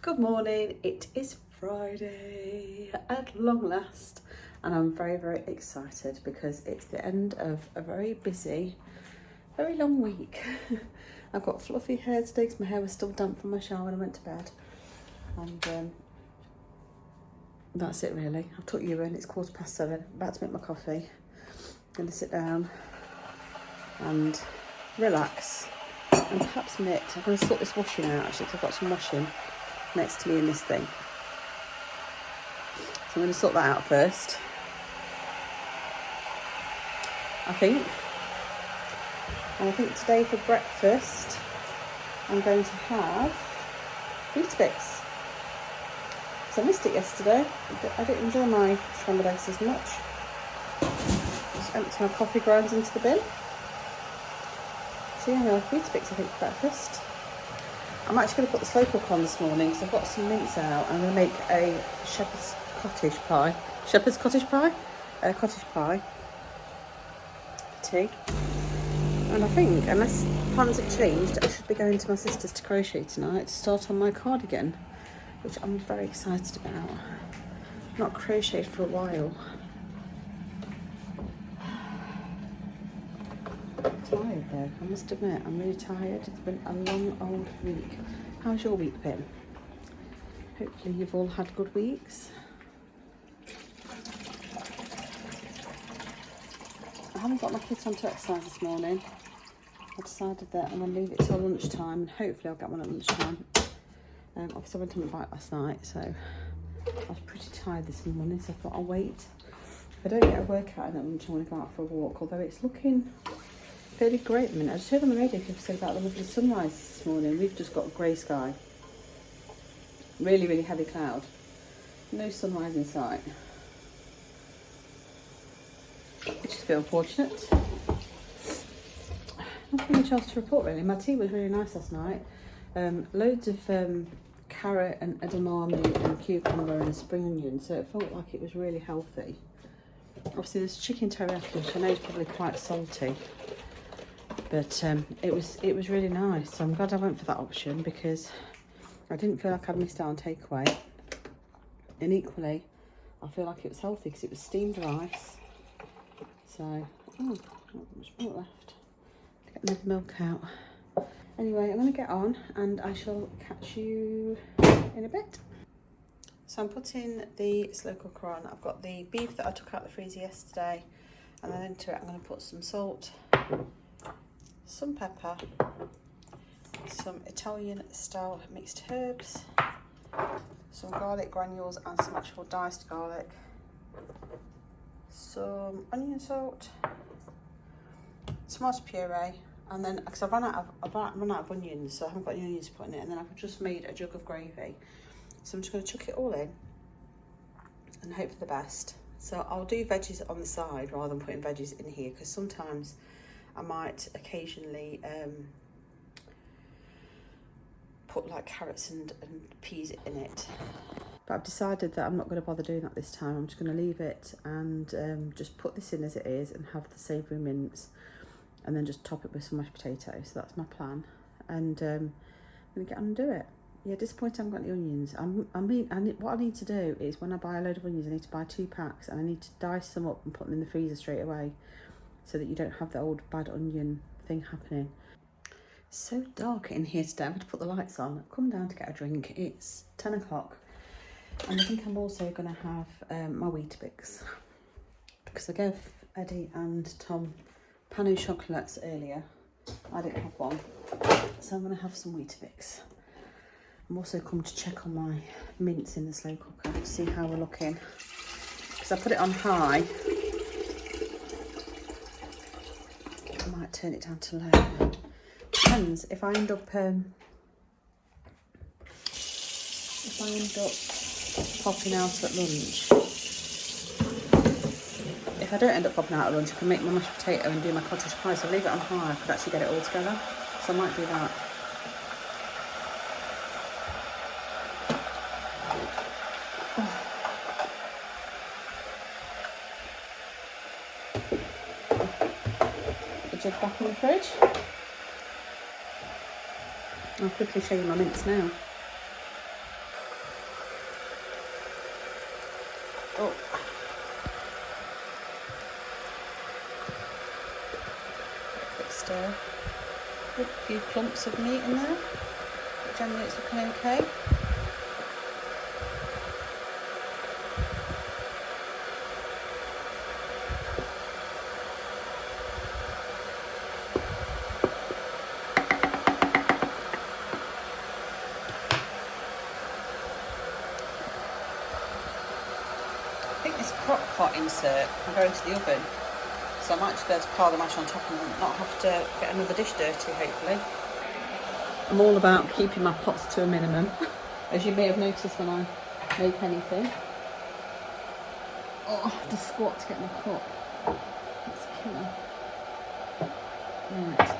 Good morning, it is Friday at long last and I'm very excited because it's the end of a very busy, very long week. I've got fluffy hair today because my hair was still damp from my shower when I went to bed, and that's it really. I've tucked you in, it's 7:15, about to make my coffee. I'm going to sit down and relax and perhaps knit. I'm going to sort this washing out actually because I've got some washing next to me in this thing. So I'm going to sort that out first, I think. And I think today for breakfast I'm going to have Weetabix. So I missed it yesterday. I didn't enjoy my scrambled eggs as much. Just empty my coffee grounds into the bin. So yeah, I'm going to have Weetabix I think for breakfast. I'm actually going to put the slow cook on this morning because I've got some mince out. I'm going to make a shepherd's cottage pie. Cottage pie for tea. And I think, unless plans have changed, I should be going to my sister's to crochet tonight to start on my cardigan, which I'm very excited about. I've not crocheted for a while. Tired though, I must admit, I'm really tired. It's been a long old week. How's your week been? Hopefully you've all had good weeks. I haven't got my kids on to exercise this morning. I decided that I'm going to leave it till lunchtime and hopefully I'll get one at lunchtime. Obviously I went on my bike last night, so I was pretty tired this morning, so I thought I'll wait. If I don't get a workout in at lunch, I want to go out for a walk, although it's looking fairly grey at the minute. I just heard on the radio people said about the lovely sunrise this morning. We've just got grey sky. Really heavy cloud. No sunrise in sight. Which is a bit unfortunate. Nothing much else to report really. My tea was really nice last night. Loads of carrot and edamame and cucumber and spring onion, so it felt like it was really healthy. Obviously there's chicken teriyaki, which I know is probably quite salty. But it was really nice, so I'm glad I went for that option because I didn't feel like I'd missed out on takeaway. And equally, I feel like it was healthy because it was steamed rice. So, not much milk left. Get another milk out. Anyway, I'm going to get on and I shall catch you in a bit. So I'm putting the slow cooker on. I've got the beef that I took out of the freezer yesterday, and then into it I'm going to put some salt, some pepper, some Italian style mixed herbs, some garlic granules and some actual diced garlic, some onion salt, tomato puree, and then because I've run out of onions, so I haven't got any onions to put in it, and then I've just made a jug of gravy. So I'm just going to chuck it all in and hope for the best. So I'll do veggies on the side rather than putting veggies in here, because sometimes I might occasionally put like carrots and peas in it. But I've decided that I'm not going to bother doing that this time. I'm just going to leave it and just put this in as it is and have the savoury mince, and then just top it with some mashed potatoes. So that's my plan. And I'm going to get on and do it. Yeah, disappointed I haven't got any onions. What I need to do is when I buy a load of onions, I need to buy 2 packs and I need to dice them up and put them in the freezer straight away so that you don't have the old bad onion thing happening. It's so dark in here today. I'm going to put the lights on. I've come down to get a drink. It's 10 o'clock. And I think I'm also going to have my Weetabix, because I gave Eddie and Tom pan au chocolates earlier. I didn't have one. So I'm going to have some Weetabix. I'm also come to check on my mince in the slow cooker to see how we're looking, because I put it on high. I might turn it down to low. Depends if I end up popping out at lunch. If I don't end up popping out at lunch, I can make my mashed potato and do my cottage pie. So leave it on high. I could actually get it all together. So I might do that. The jug back in the fridge. I'll quickly show you my mince now. Oh. Quick stir. A few clumps of meat in there. But generally it's looking okay. I think this crock pot insert can go into the oven, so I might just be able to pile the mash on top and not have to get another dish dirty, hopefully. I'm all about keeping my pots to a minimum, as you may have noticed when I make anything. Oh, I have to squat to get my cup. That's killer. Right.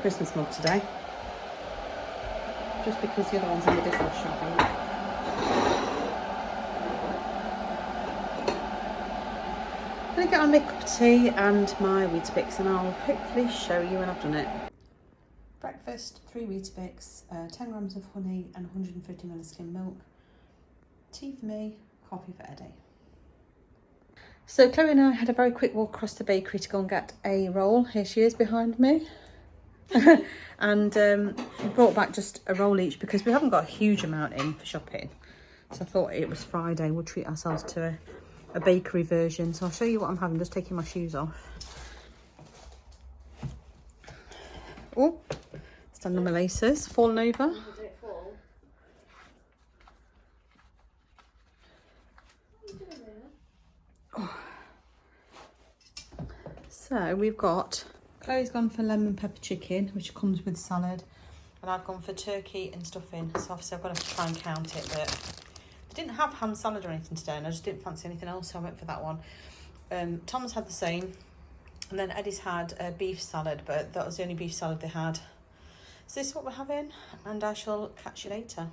Christmas mug today, just because the other one's in the dishwasher, I think. I'm going to get on my cup of tea and my Weetabix, and I'll hopefully show you when I've done it. Breakfast, 3 Weetabix, 10 grams of honey and 150 ml skim milk. Tea for me, coffee for Eddie. So Chloe and I had a very quick walk across the bakery to go and get a roll. Here she is behind me. And we brought back just a roll each because we haven't got a huge amount in for shopping. So I thought it was Friday, we'll treat ourselves to a bakery version. So I'll show you what I'm having, just taking my shoes off. Oh, stand on my laces, fallen over. Oh. So we've got, Chloe's gone for lemon pepper chicken, which comes with salad, and I've gone for turkey and stuffing. So obviously I've got to try and count it, but they didn't have ham salad or anything today, and I just didn't fancy anything else, so I went for that one. Tom's had the same, and then Eddie's had a beef salad, but that was the only beef salad they had. So this is what we're having, and I shall catch you later.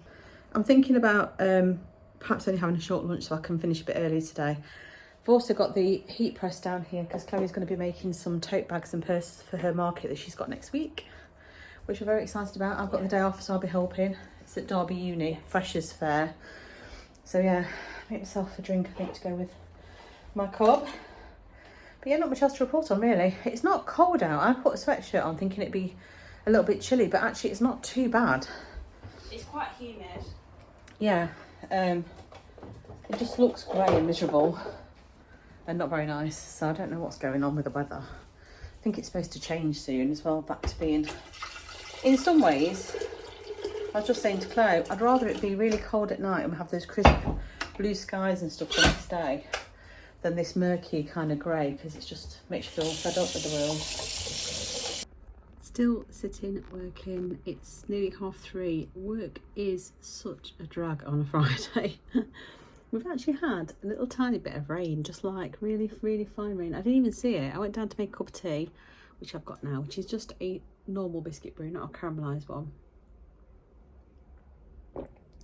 I'm thinking about perhaps only having a short lunch so I can finish a bit early today. I've also got the heat press down here because Chloe's going to be making some tote bags and purses for her market that she's got next week, which we're very excited about. I've got the day off, so I'll be helping. It's at Derby Uni, Freshers Fair. So yeah, make myself a drink, I think, to go with my cob. But yeah, not much else to report on, really. It's not cold out. I put a sweatshirt on thinking it'd be a little bit chilly, but actually it's not too bad. It's quite humid. Yeah, it just looks grey and miserable and not very nice. So I don't know what's going on with the weather. I think it's supposed to change soon as well, back to being, in some ways, I was just saying to Chloe, I'd rather it be really cold at night and we have those crisp blue skies and stuff the next day than this murky kind of grey, because it just makes you feel fed up with the world. Still sitting, working. It's nearly 3:30. Work is such a drag on a Friday. We've actually had a little tiny bit of rain, just like really, really fine rain. I didn't even see it. I went down to make a cup of tea, which I've got now, which is just a normal biscuit brew, not a caramelised one.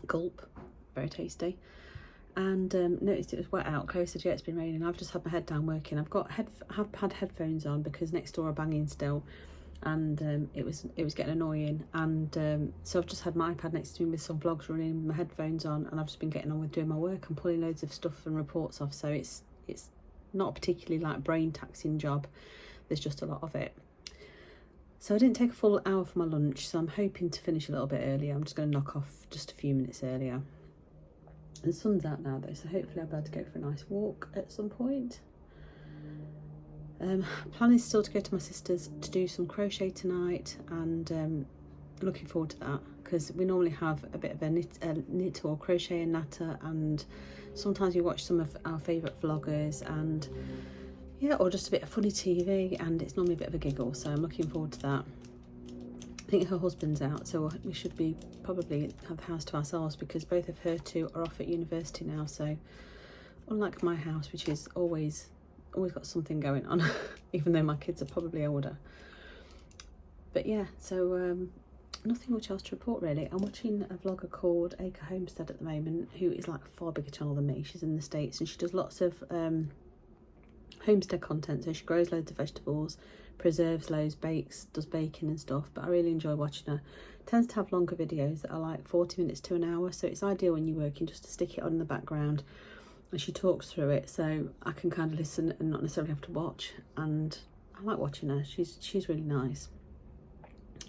Gulp, very tasty. And noticed it was wet out. Chloe said, yeah, it's been raining. I've just had my head down working. I've had headphones on because next door are banging still, and it was getting annoying. And so I've just had my iPad next to me with some vlogs running, my headphones on, and I've just been getting on with doing my work and pulling loads of stuff and reports off. So it's not a particularly like brain taxing job. There's just a lot of it. So I didn't take a full hour for my lunch, so I'm hoping to finish a little bit earlier. I'm just going to knock off just a few minutes earlier. And the sun's out now though, so hopefully I'll be able to go for a nice walk at some point. Plan is still to go to my sister's to do some crochet tonight, and looking forward to that because we normally have a bit of a knit or crochet and natter, and sometimes we watch some of our favourite vloggers, and yeah, or just a bit of funny TV, and it's normally a bit of a giggle, so I'm looking forward to that. I think her husband's out, so we should be probably have the house to ourselves because both of her two are off at university now. So unlike my house, which is always got something going on, even though my kids are probably older. But yeah, so nothing much else to report really. I'm watching a vlogger called Acre Homestead at the moment, who is like a far bigger channel than me. She's in the States and she does lots of homestead content. So she grows loads of vegetables, preserves loads, bakes, does baking and stuff. But I really enjoy watching her. Tends to have longer videos that are like 40 minutes to an hour. So it's ideal when you're working just to stick it on in the background. And she talks through it, so I can kind of listen and not necessarily have to watch. And I like watching her. She's really nice.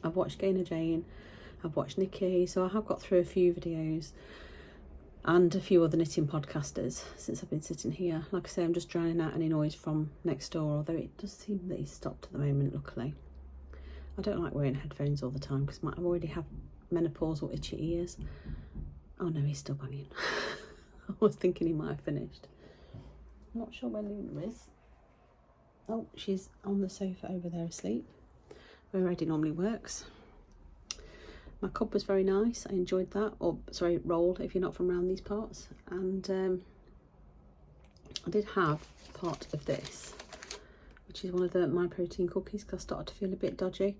I've watched Gaynor Jane, I've watched Nikki, so I have got through a few videos and a few other knitting podcasters since I've been sitting here. Like I say, I'm just drowning out any noise from next door, although it does seem that he's stopped at the moment, luckily. I don't like wearing headphones all the time because I already have menopausal itchy ears. Oh no, he's still banging. I was thinking he might have finished. I'm not sure where Luna is. Oh, she's on the sofa over there asleep, where Eddie normally works. My cub was very nice. I enjoyed that. Or, sorry, rolled if you're not from around these parts. And I did have part of this, which is one of the My Protein cookies, because I started to feel a bit dodgy.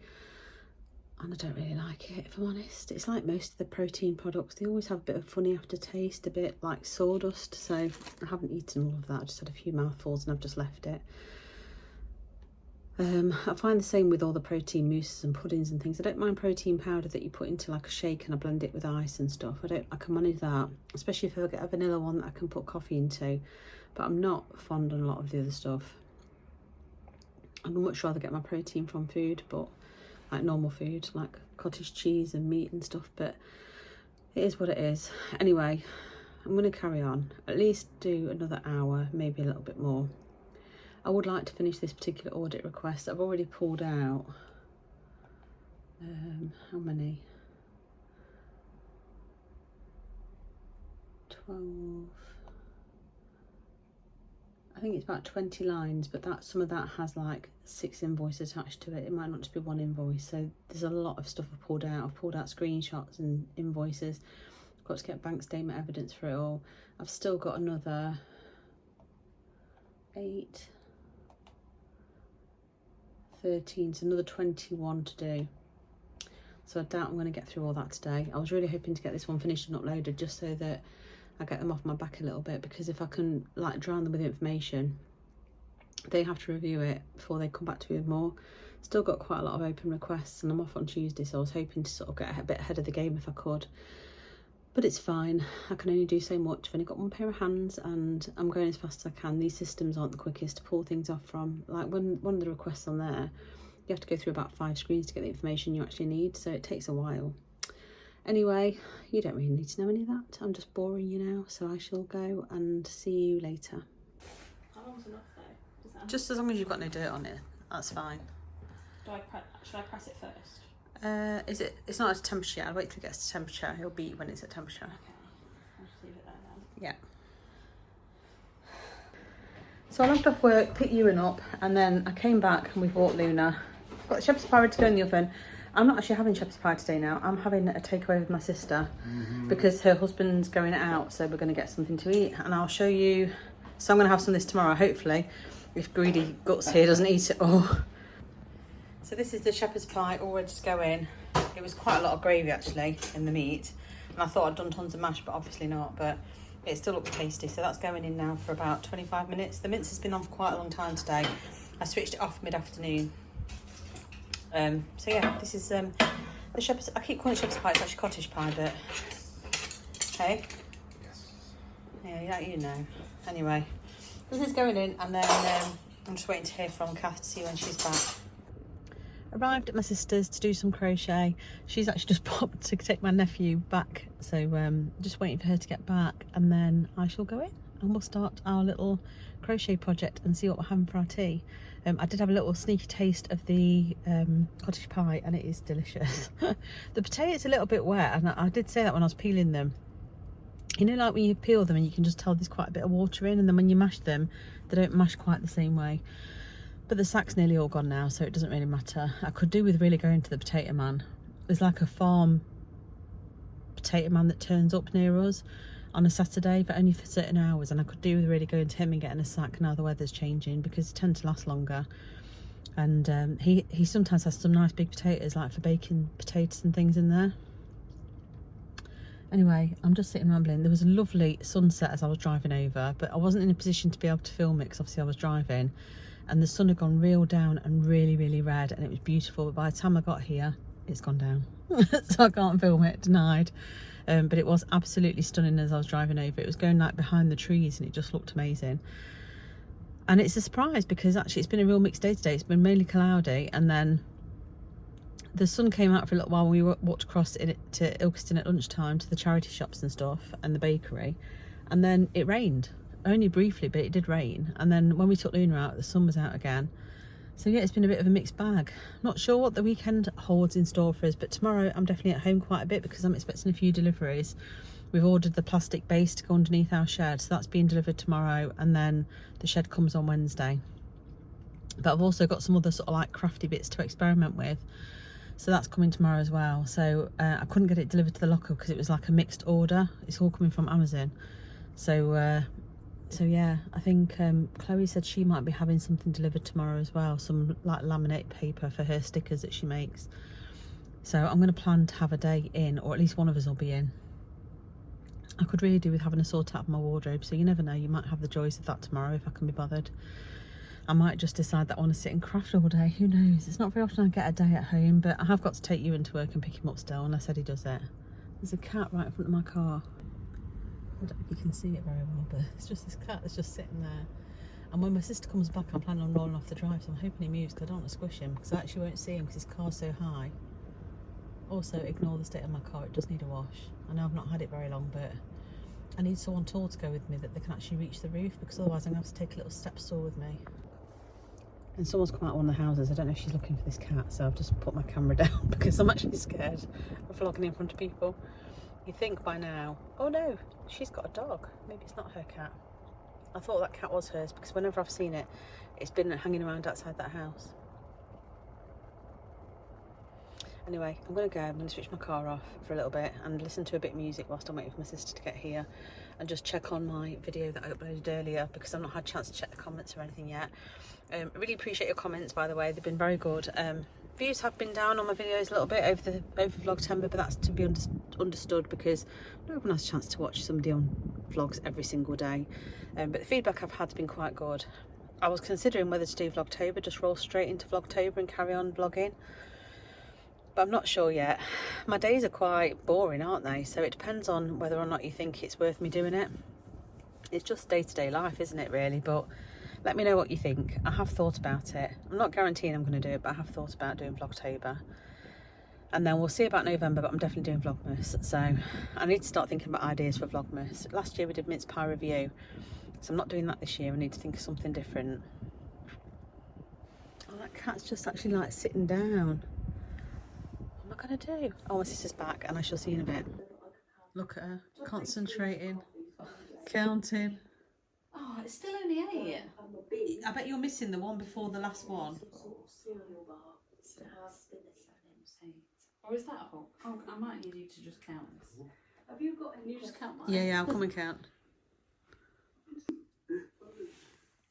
And I don't really like it, if I'm honest. It's like most of the protein products. They always have a bit of funny aftertaste, a bit like sawdust. So I haven't eaten all of that. I just had a few mouthfuls and I've just left it. I find the same with all the protein mousses and puddings and things. I don't mind protein powder that you put into like a shake and I blend it with ice and stuff. I can manage that, especially if I get a vanilla one that I can put coffee into. But I'm not fond on a lot of the other stuff. I'd much rather get my protein from food, but like normal food, like cottage cheese and meat and stuff. But it is what it is. Anyway, I'm going to carry on. At least do another hour, maybe a little bit more. I would like to finish this particular audit request. I've already pulled out, how many? 12. I think it's about 20 lines, but some of that has like 6 invoices attached to it. It might not just be one invoice. So there's a lot of stuff I've pulled out. I've pulled out screenshots and invoices. I've got to get bank statement evidence for it all. I've still got another 8, 13, so another 21 to do. So I doubt I'm going to get through all that today. I was really hoping to get this one finished and uploaded just so that I get them off my back a little bit, because if I can like drown them with information, they have to review it before they come back to me with more. Still got quite a lot of open requests and I'm off on Tuesday, so I was hoping to sort of get a bit ahead of the game if I could. But it's fine, I can only do so much. I've only got one pair of hands and I'm going as fast as I can. These systems aren't the quickest to pull things off from. Like when one of the requests on there, you have to go through about 5 screens to get the information you actually need, so it takes a while. Anyway, you don't really need to know any of that. I'm just boring you now, so I shall go and see you later. How long's enough though? Just as long as you've got no dirt on it, that's fine. Should I press it first? It's not at a temperature yet. I'll wait till it gets to temperature. It'll beep when it's at temperature. Okay, I'll just leave it there then. Yeah. So I left off work, picked Ewan up, and then I came back and we bought Luna. Got shepherd's pie ready to go in the oven. I'm not actually having shepherd's pie today now. I'm having a takeaway with my sister because her husband's going out, so we're going to get something to eat, and I'll show you. So I'm going to have some of this tomorrow, hopefully, if greedy guts here doesn't eat it all. So this is the shepherd's pie all ready to go in. It was quite a lot of gravy actually in the meat, and I thought I'd done tons of mash, but obviously not. But it still looks tasty, so that's going in now for about 25 minutes. The mince has been on for quite a long time today. I switched it off mid-afternoon. So yeah, this is the shepherd's. I keep calling it shepherd's pie. It's actually cottage pie, but hey, yeah, you know. Anyway, this is going in, and then I'm just waiting to hear from Kath to see when she's back. Arrived at my sister's to do some crochet. She's actually just popped to take my nephew back, so just waiting for her to get back, and then I shall go in and we'll start our little crochet project and see what we're having for our tea. I did have a little sneaky taste of the cottage pie, and it is delicious. The potatoes a little bit wet, and I did say that when I was peeling them. You know, like when you peel them and you can just tell there's quite a bit of water in, and then when you mash them, they don't mash quite the same way. But the sack's nearly all gone now, so it doesn't really matter. I could do with really going to the potato man. There's like a farm potato man that turns up near us on a Saturday, but only for certain hours, and I could do with really going to him and getting a sack now the weather's changing, because they tend to last longer. And he sometimes has some nice big potatoes, like for baking potatoes and things in there. Anyway, I'm just sitting rambling. There was a lovely sunset as I was driving over, but I wasn't in a position to be able to film it because obviously I was driving, and the sun had gone real down and really, really red, and it was beautiful. But by the time I got here, it's gone down. So I can't film it, denied. But it was absolutely stunning as I was driving over. It was going like behind the trees and it just looked amazing. And it's a surprise because actually it's been a real mixed day today. It's been mainly cloudy, and then the sun came out for a little while when we walked across to Ilkeston at lunchtime to the charity shops and stuff and the bakery, and then it rained, only briefly, but it did rain. And then when we took Luna out, the sun was out again. So yeah, it's been a bit of a mixed bag. Not sure what the weekend holds in store for us, but tomorrow I'm definitely at home quite a bit because I'm expecting a few deliveries. We've ordered the plastic base to go underneath our shed, so that's being delivered tomorrow, and then the shed comes on Wednesday. But I've also got some other sort of like crafty bits to experiment with, so that's coming tomorrow as well. So I couldn't get it delivered to the locker because it was like a mixed order. It's all coming from Amazon. So yeah, I think Chloe said she might be having something delivered tomorrow as well, some like laminate paper for her stickers that she makes. So I'm going to plan to have a day in, or at least one of us will be in. I could really do with having a sort out of my wardrobe, so you never know, you might have the joys of that tomorrow if I can be bothered. I might just decide that I want to sit and craft all day, who knows. It's not very often I get a day at home, but I have got to take you into work and pick him up still, and I said he does it. There's a cat right in front of my car. I don't know if you can see it very well, but it's just this cat that's just sitting there. And when my sister comes back, I'm planning on rolling off the drive, so I'm hoping he moves because I don't want to squish him, because I actually won't see him because his car's so high. Also, ignore the state of my car, it does need a wash. I know I've not had it very long, but I need someone tall to go with me that they can actually reach the roof, because otherwise I'm going to have to take a little step stool with me. And someone's come out of one of the houses. I don't know if she's looking for this cat, so I've just put my camera down because I'm actually scared of vlogging in front of people. You'd think by now, oh no, she's got a dog. Maybe it's not her cat. I thought that cat was hers because whenever I've seen it, it's been hanging around outside that house. Anyway, I'm going to go. I'm going to switch my car off for a little bit and listen to a bit of music whilst I'm waiting for my sister to get here, and just check on my video that I uploaded earlier because I've not had a chance to check the comments or anything yet. I really appreciate your comments, by the way. They've been very good. Views have been down on my videos a little bit over Vlogtember, but that's to be understood because not everyone has a chance to watch somebody on vlogs every single day. But the feedback I've had has been quite good. I was considering whether to do Vlogtober, just roll straight into Vlogtober and carry on vlogging. But I'm not sure yet. My days are quite boring, aren't they? So it depends on whether or not you think it's worth me doing it. It's just day-to-day life, isn't it, really? But let me know what you think. I have thought about it. I'm not guaranteeing I'm going to do it, but I have thought about doing Vlogtober. And then we'll see about November, but I'm definitely doing Vlogmas. So I need to start thinking about ideas for Vlogmas. Last year we did mince pie review, so I'm not doing that this year. I need to think of something different. Oh, that cat's just actually like sitting down. What am I going to do? Oh, my sister's back and I shall see you in a bit. Look at her, concentrating, counting. Oh, it's still only 8. I bet you're missing the one before the last one. Or is that a whole? Oh, I might need you to just count this. Have you got any? You just count mine. Yeah, I'll come and count.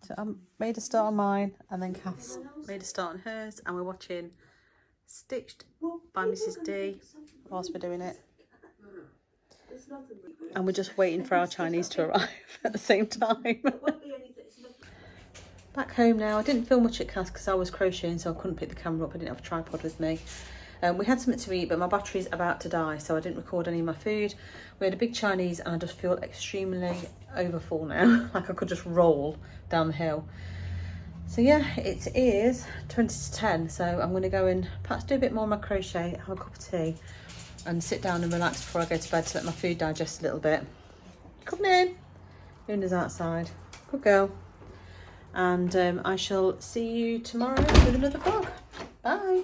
So I made a start on mine, and then Kaths made a start on hers, and we're watching Stitched by Mrs. D whilst we're doing it. And we're just waiting for our Chinese to arrive at the same time. Back home now. I didn't film much at Kaths because I was crocheting, so I couldn't pick the camera up. I didn't have a tripod with me. We had something to eat, but my battery's about to die, so I didn't record any of my food. We had a big Chinese, and I just feel extremely overfull now. Like I could just roll down the hill. So yeah, it is 20 to 10, so I'm going to go and perhaps do a bit more of my crochet, have a cup of tea, and sit down and relax before I go to bed to let my food digest a little bit. Come in. Luna's outside. Good girl. And I shall see you tomorrow with another vlog. Bye.